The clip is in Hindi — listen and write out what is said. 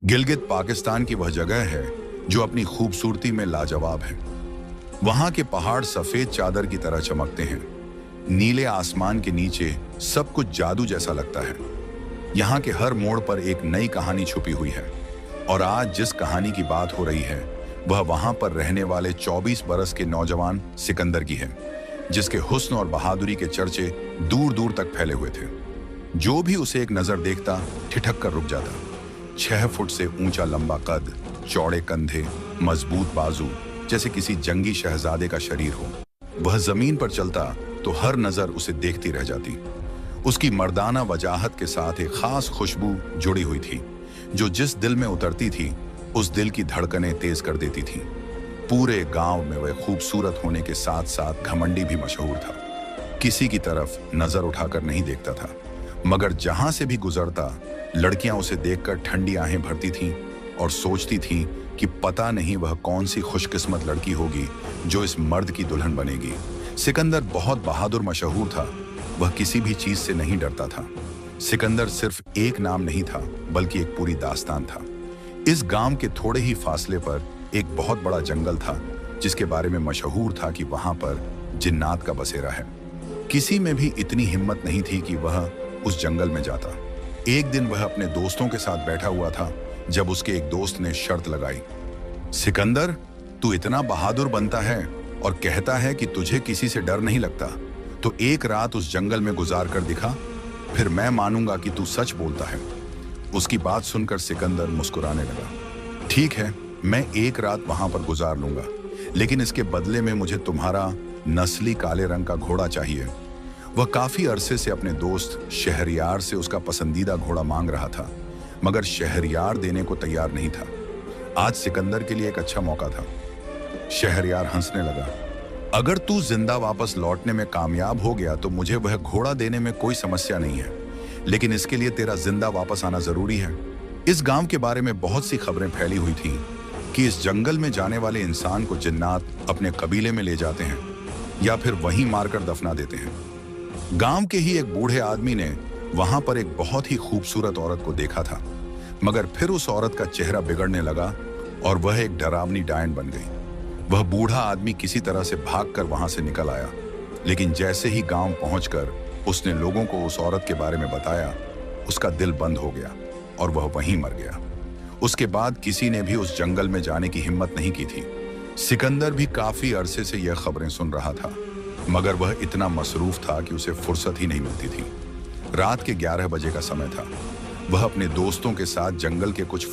गिलगित पाकिस्तान की वह जगह है जो अपनी खूबसूरती में लाजवाब है। वहां के पहाड़ सफेद चादर की तरह चमकते हैं। नीले आसमान के नीचे सब कुछ जादू जैसा लगता है। यहाँ के हर मोड़ पर एक नई कहानी छुपी हुई है। और आज जिस कहानी की बात हो रही है वह वहां पर रहने वाले 24 बरस के नौजवान सिकंदर की है, जिसके हुस्न और बहादुरी के चर्चे दूर दूर तक फैले हुए थे। जो भी उसे एक नजर देखता ठिठक कर रुक जाता। 6 फुट से ऊंचा लंबा कद, चौड़े कंधे, मजबूत बाजू, जैसे किसी जंगी शहजादे का शरीर हो। वह जमीन पर चलता तो हर नजर उसे देखती रह जाती। उसकी मर्दाना वजाहत के साथ एक खास खुशबू जुड़ी हुई थी, जो जिस दिल में उतरती थी उस दिल की धड़कनें तेज कर देती थी। पूरे गांव में वह खूबसूरत होने के साथ साथ घमंडी भी मशहूर था। किसी की तरफ नजर उठाकर नहीं देखता था, मगर जहां से भी गुजरता लड़कियां उसे देखकर ठंडी आहें भरती थीं और सोचती थीं कि पता नहीं वह कौन सी खुशकिस्मत लड़की होगी जो इस मर्द की दुल्हन बनेगी। सिकंदर बहुत बहादुर मशहूर था। वह किसी भी चीज से नहीं डरता था। सिकंदर सिर्फ एक नाम नहीं था, बल्कि एक पूरी दास्तान था। इस गांव के थोड़े ही फासले पर एक बहुत बड़ा जंगल था, जिसके बारे में मशहूर था कि वहां पर जिन्नात का बसेरा है। किसी में भी इतनी हिम्मत नहीं थी कि वह उस जंगल में जाता। एक दिन वह अपने दोस्तों के साथ बैठा हुआ था जब उसके एक दोस्त ने शर्त लगाई, सिकंदर, तू इतना बहादुर बनता है और कहता है कि तुझे किसी से डर नहीं लगता, तो एक रात उस जंगल में गुजार कर दिखा, फिर मैं मानूंगा कि तू सच बोलता है। उसकी बात सुनकर सिकंदर मुस्कुराने लगा। ठीक है, मैं एक रात वहां पर गुजार लूंगा, लेकिन इसके बदले में मुझे तुम्हारा नस्ली काले रंग का घोड़ा चाहिए। वह काफी अरसे से अपने दोस्त शहरयार से उसका पसंदीदा घोड़ा मांग रहा था, मगर शहरयार देने को तैयार नहीं था। आज सिकंदर के लिए एक अच्छा मौका था। शहरयार हंसने लगा, अगर तू जिंदा वापस लौटने में कामयाब हो गया तो मुझे वह घोड़ा देने में कोई समस्या नहीं है, लेकिन इसके लिए तेरा जिंदा वापस आना जरूरी है। इस गांव के बारे में बहुत सी खबरें फैली हुई थीं कि इस जंगल में जाने वाले इंसान को जिन्नात अपने कबीले में ले जाते हैं या फिर वहीं मारकर दफना देते हैं। गांव के ही एक बूढ़े आदमी ने वहां पर एक बहुत ही खूबसूरत औरत को देखा था, मगर फिर उस औरत का चेहरा बिगड़ने लगा और वह एक डरावनी डायन बन गई। वह बूढ़ा आदमी किसी तरह से भागकर वहां से निकल आया, लेकिन जैसे ही गांव पहुंचकर उसने लोगों को उस औरत के बारे में बताया, उसका दिल बंद हो गया और वह वहीं मर गया। उसके बाद किसी ने भी उस जंगल में जाने की हिम्मत नहीं की थी। सिकंदर भी काफी अरसे से यह खबरें सुन रहा था, मगर वह इतना मसरूफ था कि उसे फुर्सत ही नहीं मिलती थी। रात के 11 बजे का समय था। वह अपने दोस्तों के साथ जंगल के कुछ